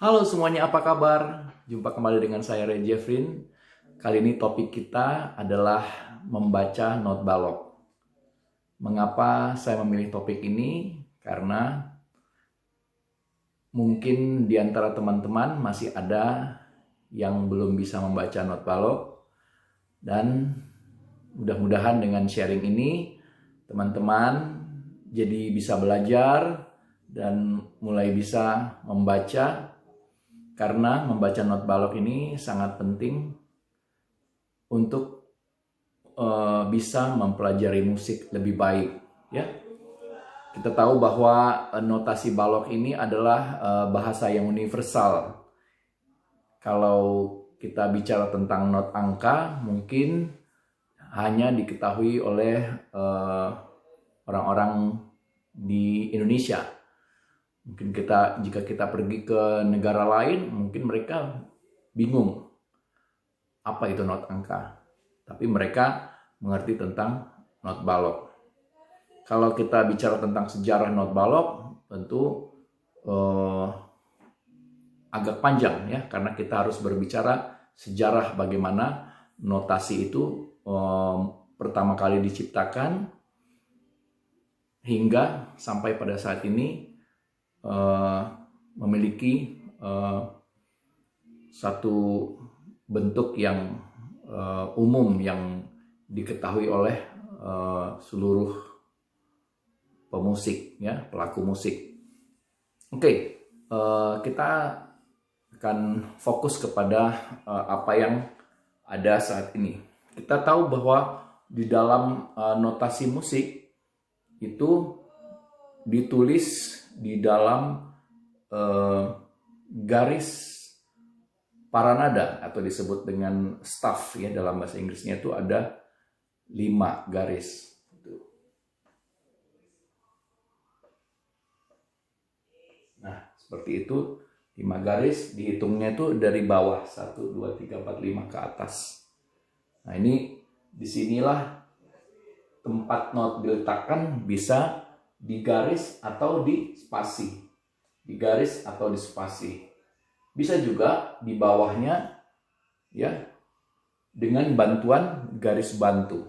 Halo semuanya, apa kabar? Jumpa kembali dengan saya Ray Jeffrin. Kali ini topik kita adalah membaca not balok. Mengapa saya memilih topik ini? Karena mungkin di antara teman-teman masih ada yang belum bisa membaca not balok. Dan mudah-mudahan dengan sharing ini teman-teman jadi bisa belajar dan mulai bisa membaca, karena membaca not balok ini sangat penting untuk bisa mempelajari musik lebih baik, ya. Kita tahu bahwa notasi balok ini adalah bahasa yang universal. Kalau kita bicara tentang not angka, mungkin hanya diketahui oleh orang-orang di Indonesia. Mungkin jika kita pergi ke negara lain, mungkin mereka bingung apa itu not angka. Tapi mereka mengerti tentang not balok. Kalau kita bicara tentang sejarah not balok, tentu agak panjang ya, karena kita harus berbicara sejarah bagaimana notasi itu pertama kali diciptakan hingga sampai pada saat ini memiliki satu bentuk yang umum yang diketahui oleh seluruh pemusik, ya, pelaku musik. Oke, kita akan fokus kepada apa yang ada saat ini. Kita tahu bahwa di dalam notasi musik itu ditulis di dalam garis paranada atau disebut dengan staff, ya, dalam bahasa Inggrisnya itu ada 5 garis. Nah, seperti itu, 5 garis, dihitungnya itu dari bawah 1, 2, 3, 4, 5 ke atas. Nah, ini disinilah tempat not diletakkan, bisa di garis atau di spasi. Di garis atau di spasi. Bisa juga di bawahnya, ya, dengan bantuan garis bantu.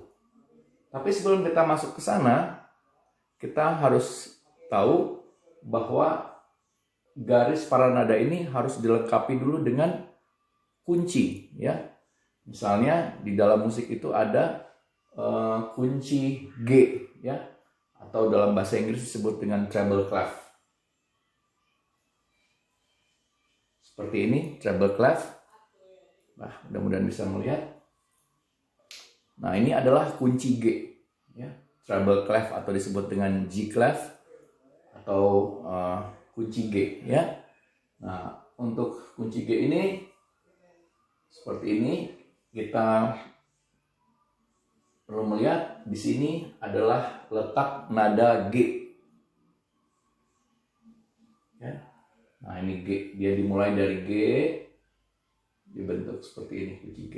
Tapi sebelum kita masuk ke sana, kita harus tahu bahwa garis paranada ini harus dilengkapi dulu dengan kunci, ya. Misalnya di dalam musik itu ada kunci G, ya, atau dalam bahasa Inggris disebut dengan treble clef. Seperti ini, treble clef. Nah, mudah-mudahan bisa melihat. Nah, ini adalah kunci G, ya, treble clef atau disebut dengan G clef atau kunci G, ya. Nah, untuk kunci G ini seperti ini, kita perlu melihat di sini adalah letak nada G, ya. Nah, ini G, dia dimulai dari G, dibentuk seperti ini kunci G,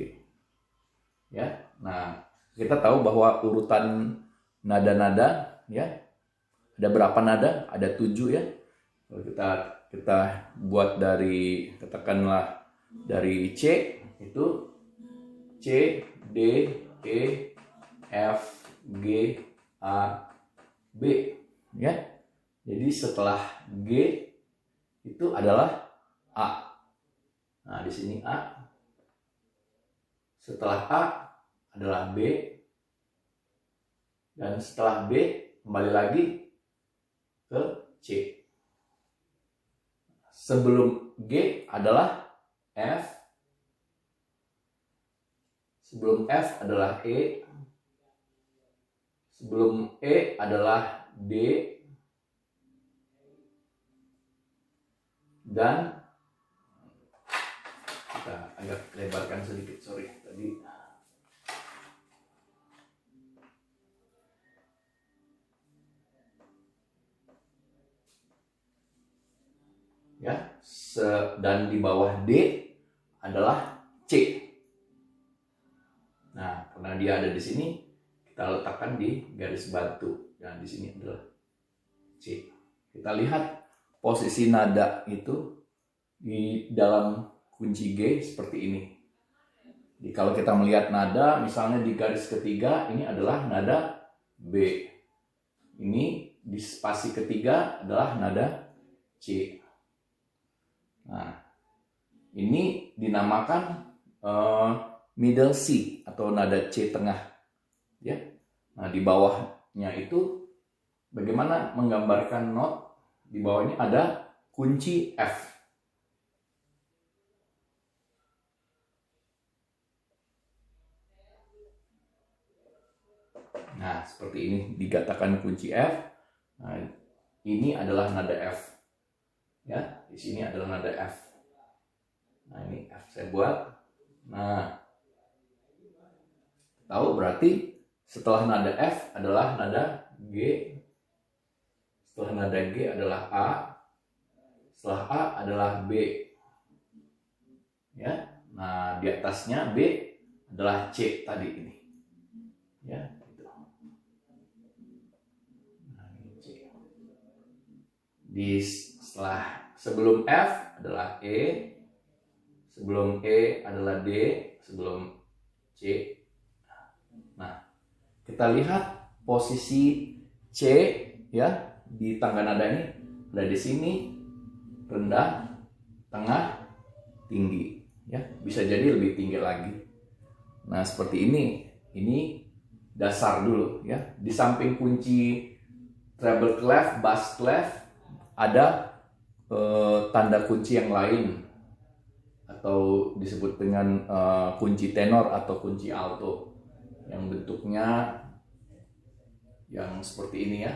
ya. Nah, kita tahu bahwa urutan nada-nada, ya, ada berapa nada? Ada 7, ya. Kalau kita buat dari, katakanlah dari C, itu C, D, E, F, G, A, B, ya. Jadi setelah G itu adalah A. Nah, di sini A. Setelah A adalah B. Dan setelah B kembali lagi ke C. Sebelum G adalah F. Sebelum F adalah E. Sebelum E adalah D. Dan kita agak lebarkan sedikit, sorry tadi. Ya, dan di bawah D adalah C. Nah, karena dia ada di sini, kita letakkan di garis batu. Dan di sini adalah C. Kita lihat posisi nada itu di dalam kunci G seperti ini. Jadi kalau kita melihat nada, misalnya di garis ketiga, ini adalah nada B. Ini di spasi ketiga adalah nada C. Nah, ini dinamakan middle C atau nada C tengah. Ya. Nah, di bawahnya itu bagaimana menggambarkan not? Di bawahnya ada kunci F. Nah, seperti ini dikatakan kunci F. Nah, ini adalah nada F. Ya, di sini adalah nada F. Nah, ini F saya buat. Nah, tahu berarti setelah nada F adalah nada G. Setelah nada G adalah A. Setelah A adalah B. Ya. Nah, di atasnya B adalah C tadi ini. Ya. Sebelum F adalah E, sebelum E adalah D, sebelum C. Nah, kita lihat posisi C ya di tangga nada ini ada di sini, rendah, tengah, tinggi. Ya, bisa jadi lebih tinggi lagi. Nah, seperti ini. Ini dasar dulu ya. Di samping kunci treble clef, bass clef ada tanda kunci yang lain atau disebut dengan kunci tenor atau kunci alto yang bentuknya yang seperti ini ya.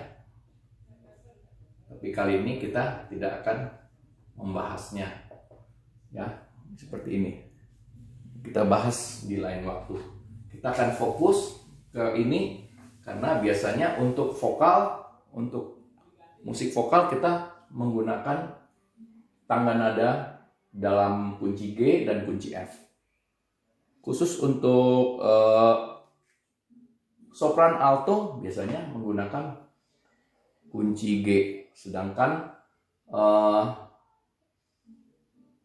Tapi kali ini kita tidak akan membahasnya ya, seperti ini. Kita bahas di lain waktu. Kita akan fokus ke ini karena biasanya untuk vokal, untuk musik vokal kita menggunakan tangga nada dalam kunci G dan kunci F. Khusus untuk sopran alto biasanya menggunakan kunci G, sedangkan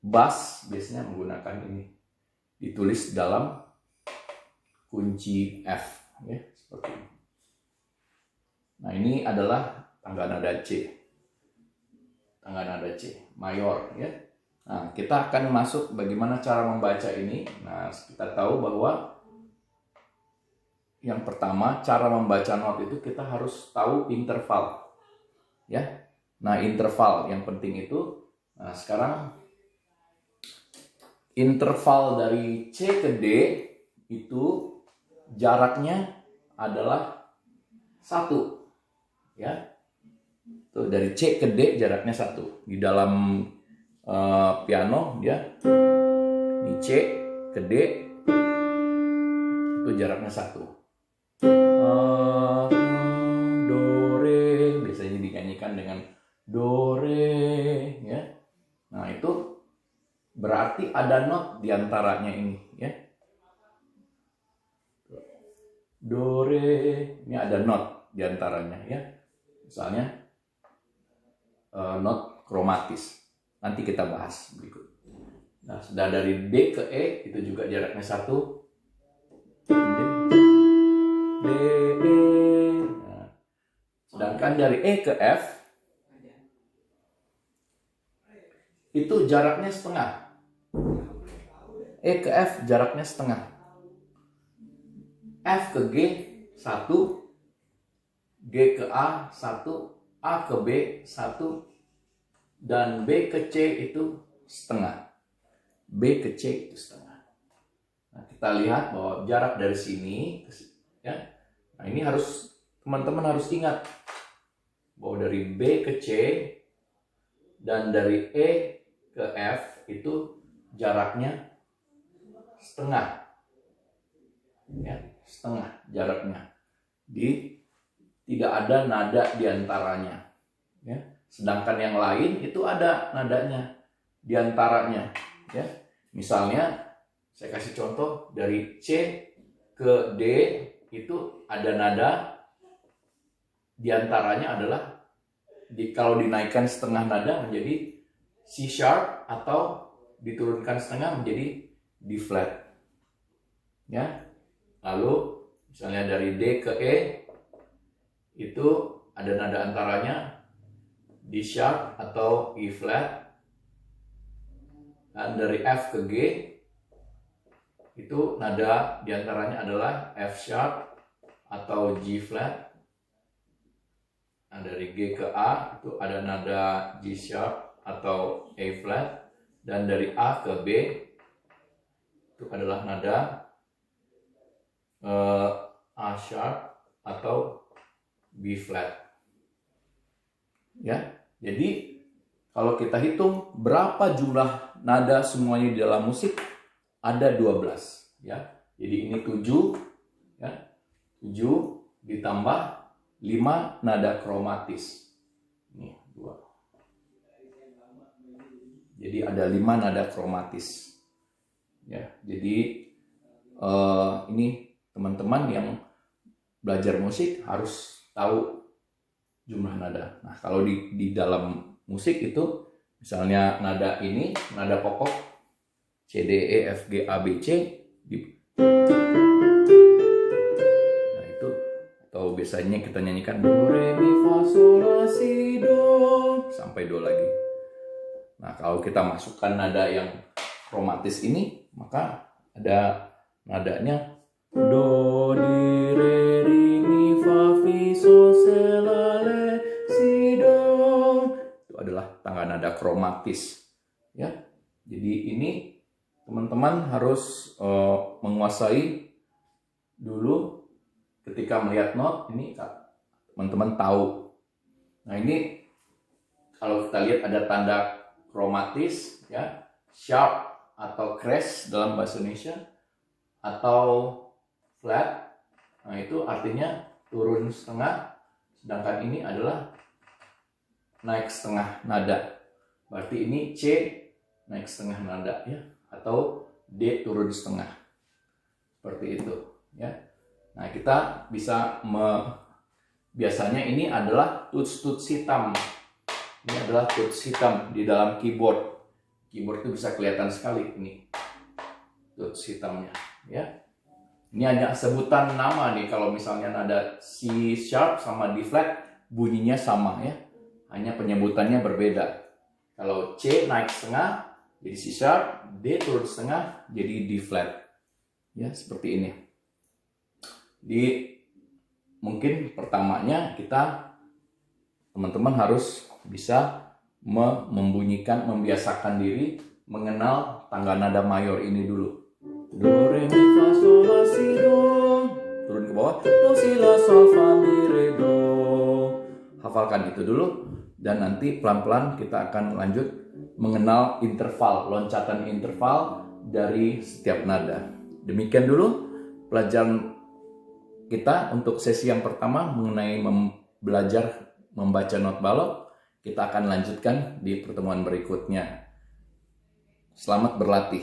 bass biasanya menggunakan ini, ditulis dalam kunci F ya, seperti ini. Nah, ini adalah tangga nada C. Tangga nada C mayor ya. Nah, kita akan masuk bagaimana cara membaca ini. Nah, kita tahu bahwa yang pertama cara membaca not itu kita harus tahu interval. Ya. Nah, interval yang penting itu. Nah, sekarang interval dari C ke D itu jaraknya adalah 1. Ya. Tuh, dari C ke D jaraknya 1. Di dalam piano ya, di C ke D itu jaraknya 1. Do re biasanya dinyanyikan dengan do re ya. Nah, itu berarti ada not di antaranya ini ya. Do re ini ada not di antaranya ya. Misalnya not kromatis. Nanti kita bahas berikut. Nah, sudah dari D ke E itu juga jaraknya 1. D, E. Nah, sedangkan dari E ke F itu jaraknya setengah. E ke F jaraknya setengah. F ke G 1, G ke A 1, A ke B 1, dan B ke C itu setengah. B ke C itu setengah. Nah, kita lihat bahwa jarak dari sini ya. Nah, ini harus teman-teman harus ingat bahwa dari B ke C dan dari E ke F itu jaraknya setengah. Ya, setengah jaraknya. Tidak ada nada di antaranya. Ya. Sedangkan yang lain itu ada nadanya di antaranya. Ya. Misalnya, saya kasih contoh dari C ke D itu ada nada di antaranya adalah kalau dinaikkan setengah nada menjadi C sharp atau diturunkan setengah menjadi D flat. Ya. Lalu misalnya dari D ke E itu ada nada antaranya D sharp atau E flat. Dan dari F ke G itu nada diantaranya adalah F sharp atau G flat. Nah, dari G ke A itu ada nada G sharp atau A flat. Dan dari A ke B itu adalah nada A sharp atau B flat. Ya, jadi kalau kita hitung berapa jumlah nada semuanya di dalam musik, ada 12. Ya, jadi ini 7, ya, 7 ditambah 5 nada kromatis. Ini 2. Jadi ada 5 nada kromatis. Ya, jadi ini teman-teman yang belajar musik harus tahu jumlah nada. Nah, kalau di dalam musik itu misalnya nada ini, nada pokok C, D, E, F, G, A, B, C nah itu, atau biasanya kita nyanyikan Do, Re, Mi, Fa, Sol, La, Si, Do sampai Do lagi. Nah, kalau kita masukkan nada yang kromatis ini, maka ada nadanya Do, Di, Re, Ri, Mi, Fa, Fi, Sol, La, Le, Si, Do. Itu adalah tangga nada kromatis. Ya, jadi ini teman-teman harus menguasai dulu ketika melihat not ini, teman-teman tahu. Nah, ini kalau kita lihat ada tanda kromatis, ya, sharp atau crash dalam bahasa Indonesia, atau flat. Nah, itu artinya turun setengah, sedangkan ini adalah naik setengah nada. Berarti ini C naik setengah nada, ya, atau D turun setengah. Seperti itu, ya. Nah, kita bisa biasanya ini adalah tuts hitam. Ini adalah tuts hitam di dalam keyboard. Keyboard itu bisa kelihatan sekali ini tuts hitamnya, ya. Ini hanya sebutan nama nih. Kalau misalnya nada C sharp sama D flat bunyinya sama, ya. Hanya penyebutannya berbeda. Kalau C naik setengah jadi C sharp, D turun setengah jadi D flat. Ya, seperti ini. Mungkin pertamanya teman-teman harus bisa membiasakan diri mengenal tangga nada mayor ini dulu. Do, Re, Mi, Fa, Sol, La, Si, Do. Turun ke bawah. Do, Si, La, Sol, Fa, Mi, Re, Do. Hafalkan itu dulu. Dan nanti pelan-pelan kita akan lanjut mengenal interval, loncatan interval dari setiap nada. Demikian dulu pelajaran kita untuk sesi yang pertama mengenai belajar membaca not balok. Kita akan lanjutkan di pertemuan berikutnya. Selamat berlatih.